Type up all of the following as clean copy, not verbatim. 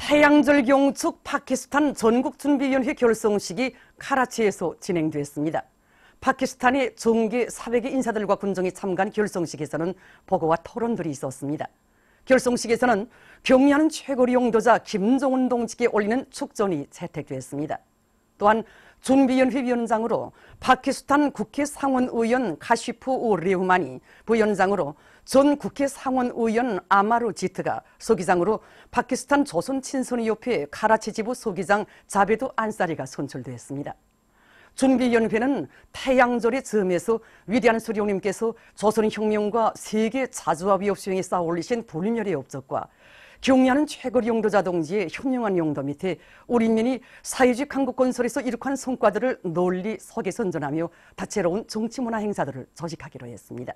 태양절 경축 파키스탄 전국준비위원회 결성식이 카라치에서 진행됐습니다. 파키스탄의 정계 사회계 인사들과 군정이 참가한 결성식에서는 보고와 토론들이 있었습니다. 결성식에서는 경의하는 최고리 용도자 김정은 동지께 올리는 축전이 채택됐습니다. 또한 준비위원회 위원장으로 파키스탄 국회 상원의원 카시프 우 레후만이, 부위원장으로 전 국회 상원의원 아마루 지트가, 서기장으로 파키스탄 조선친선의협회 카라치 지부 서기장 자베드 안사리가 선출됐습니다. 준비위원회는 태양절의 즈음에서 위대한 수령님께서 조선혁명과 세계 자주화 위협 수행에 쌓아 올리신 불멸의 업적과 경의하는 최고리 용도자 동지의 현명한 용도 밑에 우리 인민이 사회주의 강국 건설에서 이룩한 성과들을 널리 서게 선전하며 다채로운 정치문화 행사들을 조직하기로 했습니다.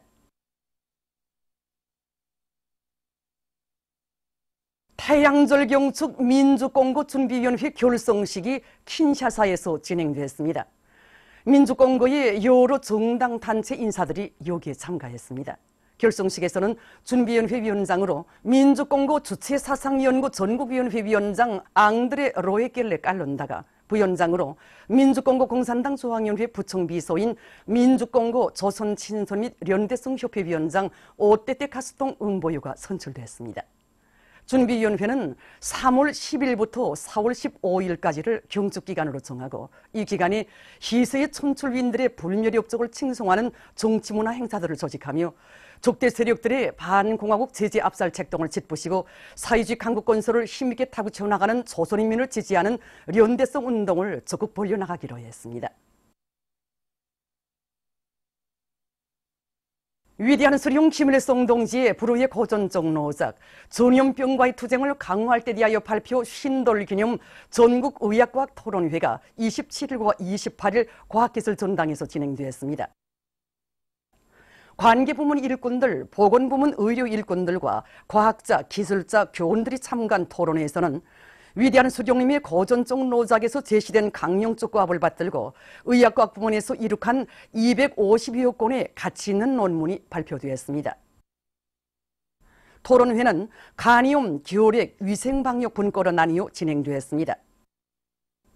태양절 경축 민주공고 준비위원회 결성식이 킨샤사에서 진행됐습니다. 민주공고의 여러 정당 단체 인사들이 여기에 참가했습니다. 결성식에서는 준비위원회 위원장으로 민주공고 주체사상연구 전국위원회 위원장 앙드레 로에겔레 깔론다가, 부위원장으로 민주공고 공산당 중앙위원회 부총비서인 민주공고 조선친선 및 연대성협회 위원장 오떼떼 카스통 응보유가 선출됐습니다. 준비위원회는 3월 10일부터 4월 15일까지를 경축기간으로 정하고, 이 기간에 희생의 촌출위인들의 불멸의 업적을 칭송하는 정치문화 행사들을 조직하며 적대 세력들의 반공화국 제재 압살 책동을 짓부시고 사회주의 강국 건설을 힘있게 타구쳐 나가는 조선인민을 지지하는 연대성 운동을 적극 벌여나가기로 했습니다. 위대한 수령 김일성 동지의 불후의 고전적 노작, 전염병과의 투쟁을 강화할 때 대하여 발표 신돌 기념 전국의학과학 토론회가 27일과 28일 과학기술 전당에서 진행되었습니다. 관계부문 일꾼들, 보건부문 의료 일꾼들과 과학자, 기술자, 교원들이 참가한 토론회에서는 위대한 수령님의 고전적 노작에서 제시된 강령적 과업을 받들고 의학과학 부문에서 이룩한 250여 건의 가치 있는 논문이 발표되었습니다. 토론회는 간이옴, 결핵, 위생방역 분과로 나뉘어 진행되었습니다.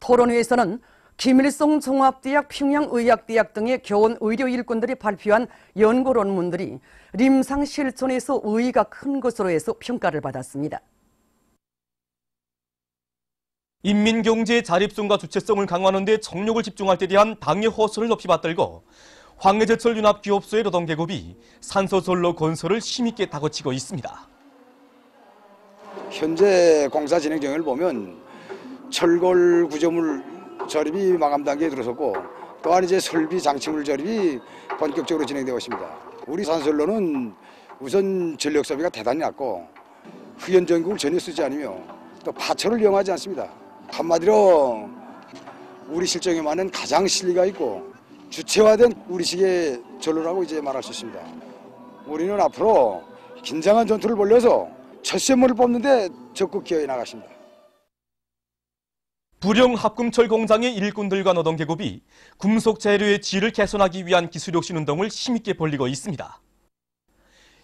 토론회에서는 김일성 종합대학, 평양의학대학 등의 교원 의료 일꾼들이 발표한 연구 논문들이 림상 실천에서 의의가 큰 것으로 해서 평가를 받았습니다. 인민경제의 자립성과 주체성을 강화하는 데 정력을 집중할 때 대한 당의 호소를 높이 받들고 황해제철 융합기업소의 노동계급이 산소선로 건설을 힘있게 다그치고 있습니다. 현재 공사 진행 중을 보면 철골 구조물 조립이 마감 단계에 들어섰고, 또한 이제 설비 장치물 조립이 본격적으로 진행되고 있습니다. 우리 산소선로는 우선 전력 소비가 대단히 낮고 후연 전극을 전혀 쓰지 않으며 또 파초를 이용하지 않습니다. 한마디로 우리 실정에 맞는 가장 실리가 있고 주체화된 우리식의 전로라고 이제 말할 수 있습니다. 우리는 앞으로 긴장한 전투를 벌여서 첫 샘물을 뽑는데 적극 기여해 나가십니다. 부령 합금철 공장의 일꾼들과 노동계급이 금속 재료의 질을 개선하기 위한 기술혁신 운동을 힘있게 벌이고 있습니다.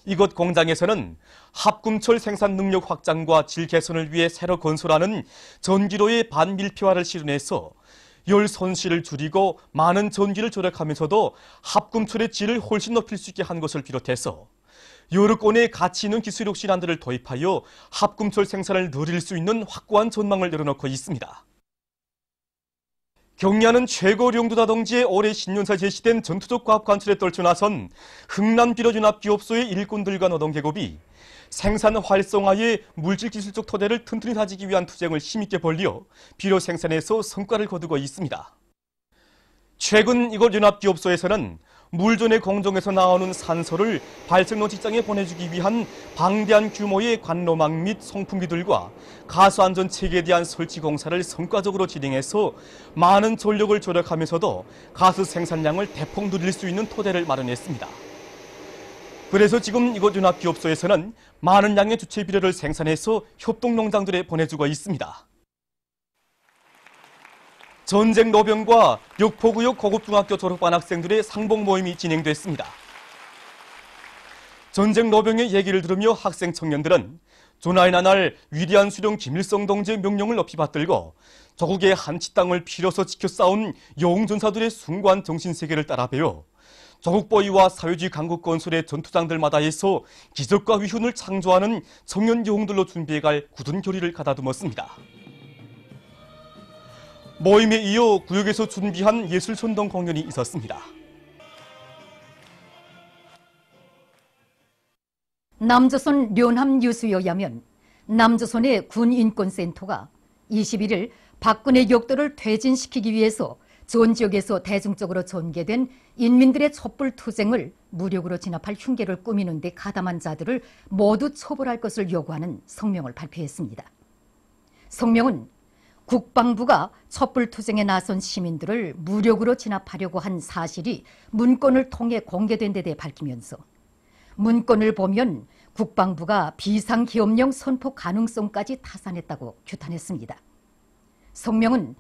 이곳 공장에서는 합금철 생산 능력 확장과 질 개선을 위해 새로 건설하는 전기로의 반밀폐화를 실현해서 열 손실을 줄이고 많은 전기를 절약하면서도 합금철의 질을 훨씬 높일 수 있게 한 것을 비롯해서 여러 건의 가치 있는 기술혁신안들을 도입하여 합금철 생산을 늘릴 수 있는 확고한 전망을 내려놓고 있습니다. 경의하는 최고리 용도자 동지의 올해 신년사 제시된 전투적 과업 관철에 떨쳐 나선 흥남비료연합기업소의 일꾼들과 노동계급이 생산 활성화의 물질기술적 토대를 튼튼히 다지기 위한 투쟁을 힘있게 벌려 비료 생산에서 성과를 거두고 있습니다. 최근 이곳 연합기업소에서는 물존의 공정에서 나오는 산소를 발생로 직장에 보내주기 위한 방대한 규모의 관로망 및 송풍기들과 가스안전 체계에 대한 설치 공사를 성과적으로 진행해서 많은 전력을 절약하면서도 가스 생산량을 대폭 늘릴 수 있는 토대를 마련했습니다. 그래서 지금 이곳 연합기업소에서는 많은 양의 주체 비료를 생산해서 협동농장들에 보내주고 있습니다. 전쟁 노병과 육포구역 고급중학교 졸업반 학생들의 상봉 모임이 진행됐습니다. 전쟁 노병의 얘기를 들으며 학생 청년들은 조나의 나날 위대한 수령 김일성 동지의 명령을 높이 받들고 조국의 한치 땅을 필요서 지켜 싸운 영웅전사들의 숭고한 정신세계를 따라 배워 조국 보위와 사회주의 강국 건설의 전투장들마다에서 기적과 위훈을 창조하는 청년 영웅들로 준비해갈 굳은 결의를 가다듬었습니다. 모임에 이어 구역에서 준비한 예술선동 공연이 있었습니다. 남조선 련함 뉴스에 의하면 남조선의 군인권센터가 21일 박근혜 역도를 퇴진시키기 위해서 전 지역에서 대중적으로 전개된 인민들의 촛불투쟁을 무력으로 진압할 흉계를 꾸미는 데 가담한 자들을 모두 처벌할 것을 요구하는 성명을 발표했습니다. 성명은 국방부가 촛불투쟁에 나선 시민들을 무력으로 진압하려고 한 사실이 문건을 통해 공개된 데 대해 밝히면서 문건을 보면 국방부가 비상기업령 선포 가능성까지 타산했다고 규탄했습니다. 성명은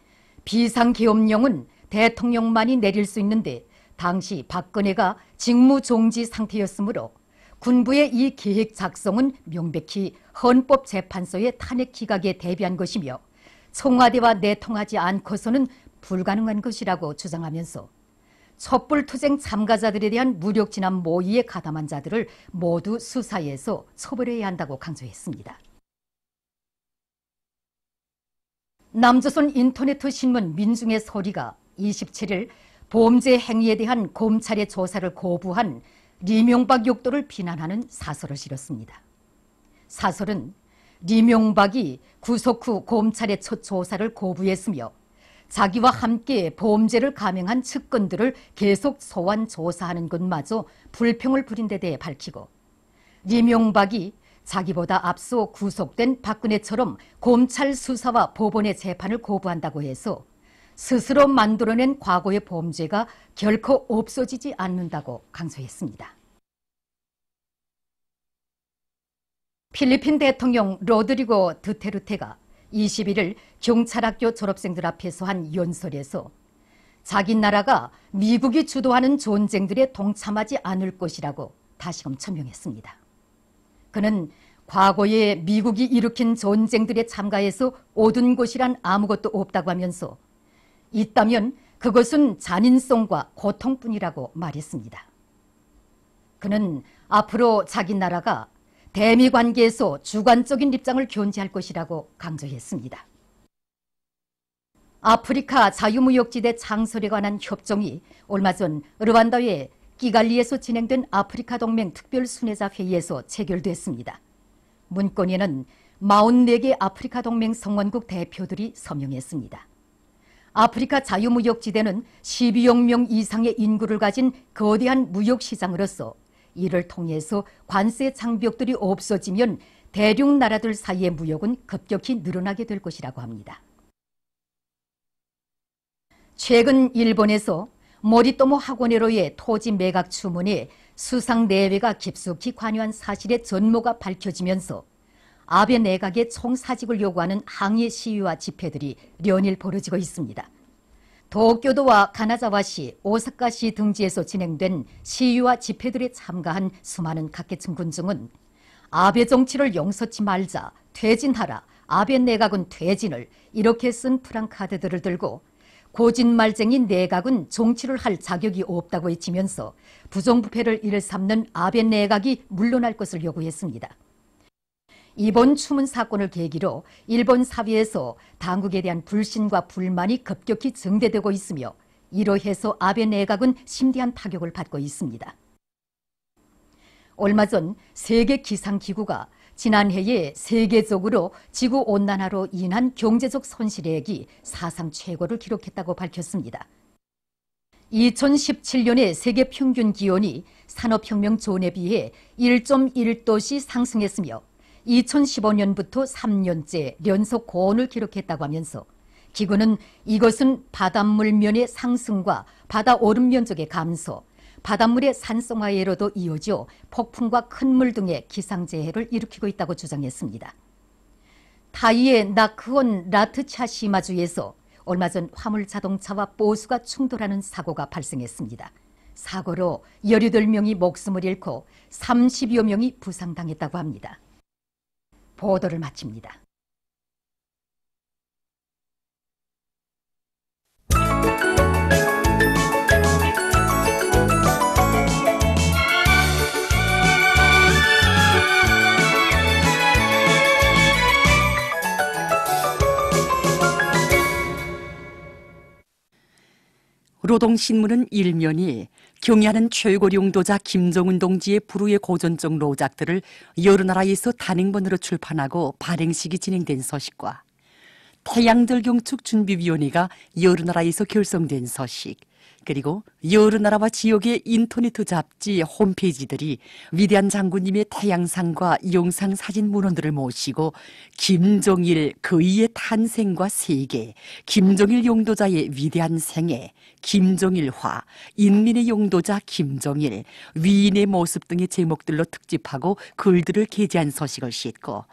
비상기업령은 대통령만이 내릴 수 있는데 당시 박근혜가 직무정지 상태였으므로 군부의 이 계획 작성은 명백히 헌법재판소의 탄핵 기각에 대비한 것이며 청와대와 내통하지 않고서는 불가능한 것이라고 주장하면서 촛불투쟁 참가자들에 대한 무력 진압 모의에 가담한 자들을 모두 수사해서 처벌해야 한다고 강조했습니다. 남조선 인터네트 신문 민중의 소리가 27일 범죄 행위에 대한 검찰의 조사를 거부한 리명박 욕도를 비난하는 사설을 실었습니다. 사설은 리명박이 구속 후 검찰의 첫 조사를 거부했으며 자기와 함께 범죄를 감행한 측근들을 계속 소환 조사하는 것마저 불평을 부린 데 대해 밝히고 리명박이 자기보다 앞서 구속된 박근혜처럼 검찰 수사와 법원의 재판을 거부한다고 해서 스스로 만들어낸 과거의 범죄가 결코 없어지지 않는다고 강조했습니다. 필리핀 대통령 로드리고 드테르테가 21일 경찰학교 졸업생들 앞에서 한 연설에서 자기 나라가 미국이 주도하는 전쟁들에 동참하지 않을 것이라고 다시금 천명했습니다. 그는 과거에 미국이 일으킨 전쟁들에 참가해서 얻은 것이란 아무것도 없다고 하면서 있다면 그것은 잔인성과 고통뿐이라고 말했습니다. 그는 앞으로 자기 나라가 대미 관계에서 주관적인 입장을 견지할 것이라고 강조했습니다. 아프리카 자유무역지대 창설에 관한 협정이 얼마 전 르완다의 키갈리에서 진행된 아프리카 동맹 특별순회자 회의에서 체결됐습니다. 문건에는 44개 아프리카 동맹 성원국 대표들이 서명했습니다. 아프리카 자유무역지대는 12억 명 이상의 인구를 가진 거대한 무역시장으로서 이를 통해서 관세 장벽들이 없어지면 대륙 나라들 사이의 무역은 급격히 늘어나게 될 것이라고 합니다. 최근 일본에서 모리토모 하고네로의 토지 매각 추문에 수상 내외가 깊숙이 관여한 사실의 전모가 밝혀지면서 아베 내각의 총사직을 요구하는 항의 시위와 집회들이連日 벌어지고 있습니다. 도쿄도와 가나자와시, 오사카시 등지에서 진행된 시위와 집회들에 참가한 수많은 각계층 군중은 아베 정치를 용서치 말자, 퇴진하라, 아베 내각은 퇴진을 이렇게 쓴 프랑카드들을 들고 고진말쟁이 내각은 정치를 할 자격이 없다고 외치면서 부정부패를 일삼는 아베 내각이 물러날 것을 요구했습니다. 이번 추문 사건을 계기로 일본 사회에서 당국에 대한 불신과 불만이 급격히 증대되고 있으며 이로해서 아베 내각은 심대한 타격을 받고 있습니다. 얼마 전 세계기상기구가 지난해에 세계적으로 지구온난화로 인한 경제적 손실액이 사상 최고를 기록했다고 밝혔습니다. 2017년에 세계 평균 기온이 산업혁명 전에 비해 1.1도씩 상승했으며 2015년부터 3년째 연속 고온을 기록했다고 하면서 기구는 이것은 바닷물 면의 상승과 바다 얼음 면적의 감소, 바닷물의 산성화에로도 이어져 폭풍과 큰 물 등의 기상재해를 일으키고 있다고 주장했습니다. 타이의 나크온 라트차시마주에서 얼마 전 화물자동차와 버스가 충돌하는 사고가 발생했습니다. 사고로 18명이 목숨을 잃고 30여 명이 부상당했다고 합니다. 보도를 마칩니다. 노동신문은 일면이 경애하는 최고 용도자 김정은 동지의 불후의 고전적 로작들을 여러 나라에서 단행본으로 출판하고 발행식이 진행된 소식과 태양절경축준비위원회가 여러 나라에서 결성된 소식, 그리고 여러 나라와 지역의 인터넷 잡지 홈페이지들이 위대한 장군님의 태양상과 영상 사진 문헌들을 모시고 김정일 그이의 탄생과 세계, 김정일 용도자의 위대한 생애, 김정일화, 인민의 용도자 김정일, 위인의 모습 등의 제목들로 특집하고 글들을 게재한 소식을 싣고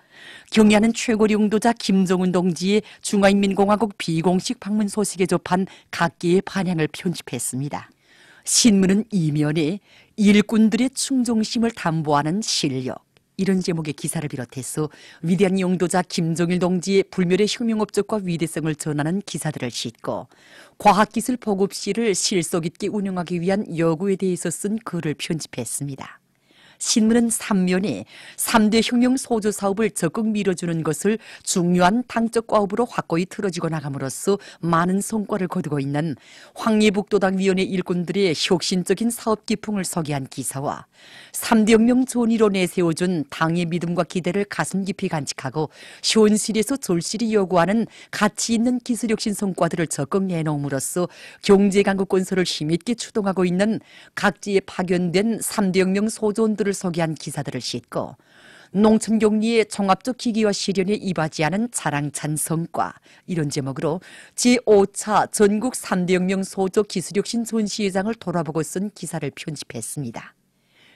경애하는 최고 용도자 김정은 동지의 중화인민공화국 비공식 방문 소식에 접한 각기의 반향을 편집했습니다. 신문은 이면에 일꾼들의 충성심을 담보하는 실력, 이런 제목의 기사를 비롯해서 위대한 용도자 김정일 동지의 불멸의 혁명업적과 위대성을 전하는 기사들을 싣고 과학기술 보급실을 실속 있게 운영하기 위한 여구에 대해서 쓴 글을 편집했습니다. 신문은 3면에 3대 혁명 소조 사업을 적극 밀어주는 것을 중요한 당적 과업으로 확고히 틀어지고 나감으로써 많은 성과를 거두고 있는 황해북도당위원회 일꾼들의 혁신적인 사업 기풍을 소개한 기사와 3대 혁명 전의로 내세워준 당의 믿음과 기대를 가슴 깊이 간직하고 현실에서 절실히 요구하는 가치 있는 기술혁신 성과들을 적극 내놓음으로써 경제강국 건설을 힘있게 추동하고 있는 각지에 파견된 3대 혁명 소조원들을 소개한 기사들을 싣고 농촌격리의 종합적 기기와 실현에 이바지하는 자랑찬 성과, 이런 제목으로 제5차 전국 3대 혁명 소조 기술혁신 전시회장을 돌아보고 쓴 기사를 편집했습니다.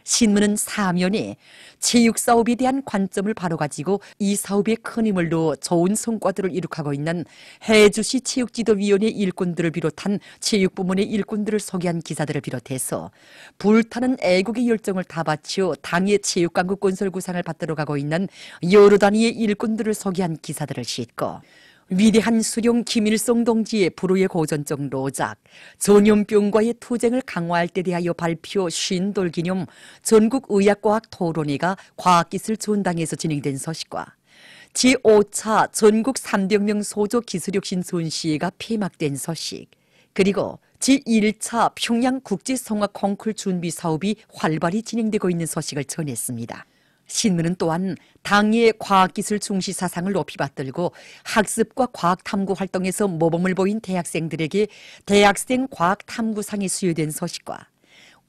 신문은 사면에 체육사업에 대한 관점을 바로 가지고 이 사업에 큰 힘을 넣어 좋은 성과들을 이룩하고 있는 해주시 체육지도위원회 일꾼들을 비롯한 체육부문의 일꾼들을 소개한 기사들을 비롯해서 불타는 애국의 열정을 다 바쳐 당의 체육강국 건설 구상을 받들어 가고 있는 여러 단위의 일꾼들을 소개한 기사들을 싣고 위대한 수령 김일성 동지의 불후의 고전적 로작, 전염병과의 투쟁을 강화할 때 대하여 발표 50돌 기념 전국의학과학 토론회가 과학기술 전당에서 진행된 소식과 제5차 전국 3대 혁명 소조 기술혁신 전시회가 폐막된 소식, 그리고 제1차 평양 국제성악 콩쿨 준비 사업이 활발히 진행되고 있는 소식을 전했습니다. 신문은 또한 당의 과학기술 중시 사상을 높이 받들고 학습과 과학탐구 활동에서 모범을 보인 대학생들에게 대학생 과학탐구상이 수여된 소식과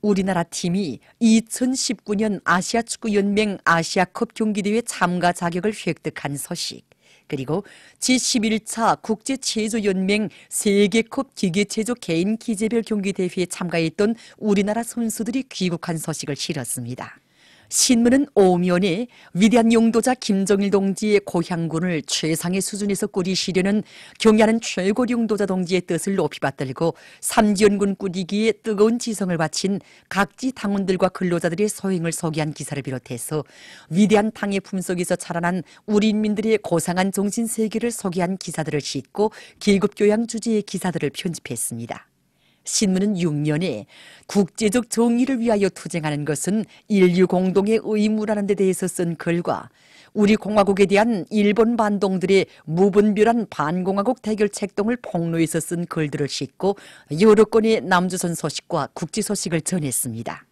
우리나라 팀이 2019년 아시아축구연맹 아시아컵 경기대회 참가 자격을 획득한 소식, 그리고 제11차 국제체조연맹 세계컵 기계체조 개인 기재별 경기대회에 참가했던 우리나라 선수들이 귀국한 소식을 실었습니다. 신문은 오면에 위대한 용도자 김정일 동지의 고향군을 최상의 수준에서 꾸리시려는 경애하는 최고 용도자 동지의 뜻을 높이 받들고 삼지연군 꾸리기에 뜨거운 지성을 바친 각지 당원들과 근로자들의 소행을 소개한 기사를 비롯해서 위대한 당의 품속에서 자라난 우리 인민들의 고상한 정신 세계를 소개한 기사들을 싣고 계급교양 주제의 기사들을 편집했습니다. 신문은 6면에 국제적 정의를 위하여 투쟁하는 것은 인류 공동의 의무라는 데 대해서 쓴 글과 우리 공화국에 대한 일본 반동들의 무분별한 반공화국 대결 책동을 폭로해서 쓴 글들을 싣고 여러 건의 남조선 소식과 국제 소식을 전했습니다.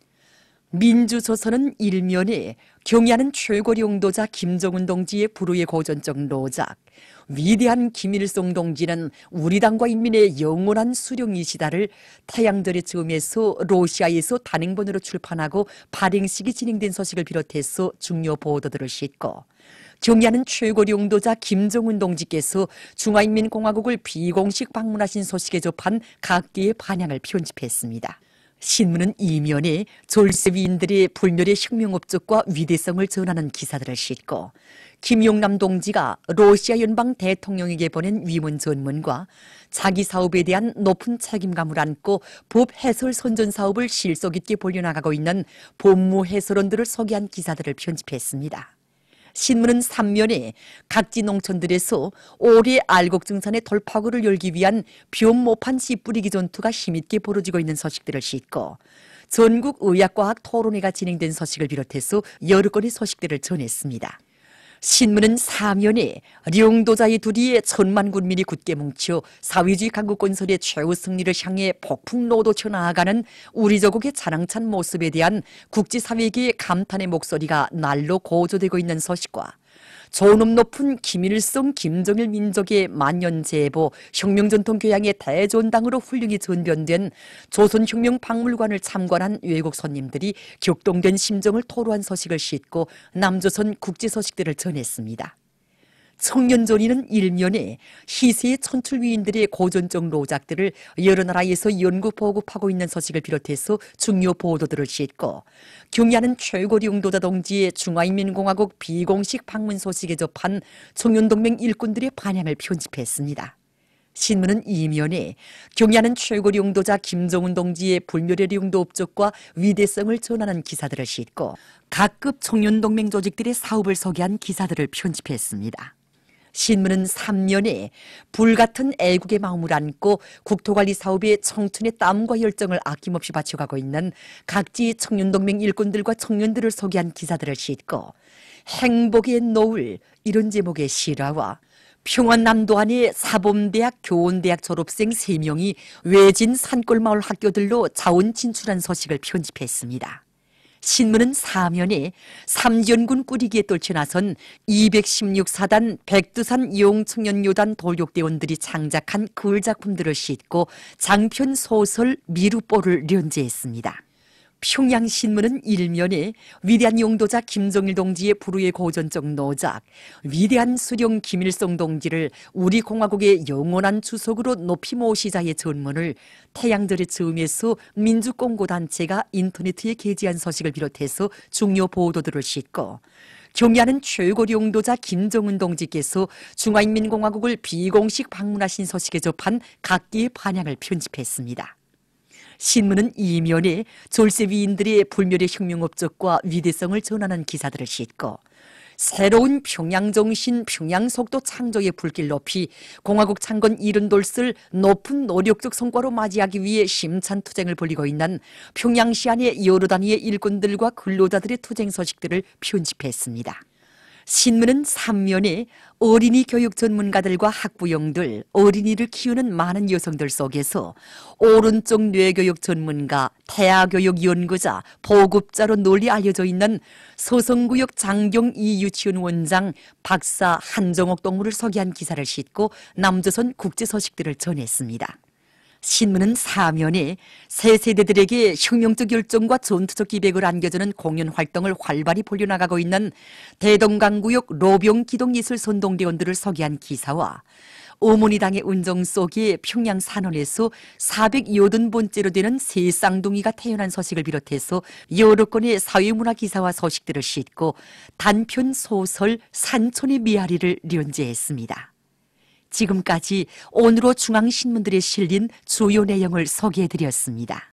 민주조선은 1면에 경애하는 최고 용도자 김정은 동지의 불후의 고전적 로작, 위대한 김일성 동지는 우리 당과 인민의 영원한 수령이시다를 태양절의 즈음에서 러시아에서 단행본으로 출판하고 발행식이 진행된 소식을 비롯해서 중요 보도들을 싣고 경애하는 최고 용도자 김정은 동지께서 중화인민공화국을 비공식 방문하신 소식에 접한 각기의 반향을 편집했습니다. 신문은 이면에 졸세위인들의 불멸의 혁명업적과 위대성을 전하는 기사들을 싣고 김용남 동지가 러시아 연방 대통령에게 보낸 위문 전문과 자기 사업에 대한 높은 책임감을 안고 법 해설 선전 사업을 실속 있게 벌려나가고 있는 법무 해설원들을 소개한 기사들을 편집했습니다. 신문은 3면에 각지 농촌들에서 올해 알곡증산의 돌파구를 열기 위한 비옴모판 씨 뿌리기 전투가 힘있게 벌어지고 있는 소식들을 싣고 전국 의학과학 토론회가 진행된 소식을 비롯해서 여러 건의 소식들을 전했습니다. 신문은 4면에 령도자의 둘이 1,000만 군민이 굳게 뭉쳐 사회주의 강국 건설의 최후 승리를 향해 폭풍로도쳐 나아가는 우리 조국의 자랑찬 모습에 대한 국제사회계의 감탄의 목소리가 날로 고조되고 있는 소식과 존엄 높은 김일성, 김정일 민족의 만년제보 혁명전통 교양의 대존당으로 훌륭히 전변된 조선혁명박물관을 참관한 외국 손님들이 격동된 심정을 토로한 소식을 싣고 남조선 국제소식들을 전했습니다. 청년전이는 1면에 희세의 천출위인들의 고전적 로작들을 여러 나라에서 연구 보급하고 있는 소식을 비롯해서 중요 보도들을 싣고 경야는 최고리 용도자 동지의 중화인민공화국 비공식 방문 소식에 접한 청년동맹 일꾼들의 반향을 편집했습니다. 신문은 2면에 경야는 최고리 용도자 김정은 동지의 불멸의 용도 업적과 위대성을 전하는 기사들을 싣고 각급 청년동맹 조직들의 사업을 소개한 기사들을 편집했습니다. 신문은 3면에 불같은 애국의 마음을 안고 국토관리 사업에 청춘의 땀과 열정을 아낌없이 바쳐가고 있는 각지 청년동맹 일꾼들과 청년들을 소개한 기사들을 싣고 행복의 노을 이런 제목의 실화와 평안남도 안의 사범대학 교원대학 졸업생 3명이 외진 산골마을 학교들로 자원 진출한 소식을 편집했습니다. 신문은 4면에 삼전군 꾸리기에 떨쳐나선 216사단 백두산 용청년요단 돌격대원들이 창작한 글작품들을 싣고 장편 소설 미루뽀를 연재했습니다. 평양신문은 1면에 위대한 용도자 김정일 동지의 불후의 고전적 노작, 위대한 수령 김일성 동지를 우리 공화국의 영원한 주석으로 높이 모시자의 전문을 태양절의 즈음에서 민주공고단체가 인터넷에 게재한 소식을 비롯해서 중요 보도들을 싣고 경야는 최고리 용도자 김정은 동지께서 중화인민공화국을 비공식 방문하신 소식에 접한 각기의 반향을 편집했습니다. 신문은 2면에 졸세위인들의 불멸의 혁명업적과 위대성을 전하는 기사들을 싣고 새로운 평양정신, 평양속도 창조의 불길 높이 공화국 창건 이른돌을 높은 노력적 성과로 맞이하기 위해 심찬 투쟁을 벌이고 있는 평양시 안의 여러 단위의 일꾼들과 근로자들의 투쟁 소식들을 편집했습니다. 신문은 3면에 어린이 교육 전문가들과 학부형들, 어린이를 키우는 많은 여성들 속에서 오른쪽 뇌교육 전문가, 태아교육 연구자, 보급자로 널리 알려져 있는 서성구역 장경이 유치원 원장, 박사 한정옥 동무를 소개한 기사를 싣고 남조선 국제소식들을 전했습니다. 신문은 4면에 새 세대들에게 혁명적 열정과 전투적 기백을 안겨주는 공연 활동을 활발히 벌려나가고 있는 대동강구역 로병기동예술선동대원들을 소개한 기사와 어머니당의 운정 속에 평양 산원에서 480번째로 되는 새 쌍둥이가 태어난 소식을 비롯해서 여러 건의 사회문화 기사와 소식들을 싣고 단편 소설 산촌의 미아리를 연재했습니다. 지금까지 오늘로 중앙신문들에 실린 주요 내용을 소개해드렸습니다.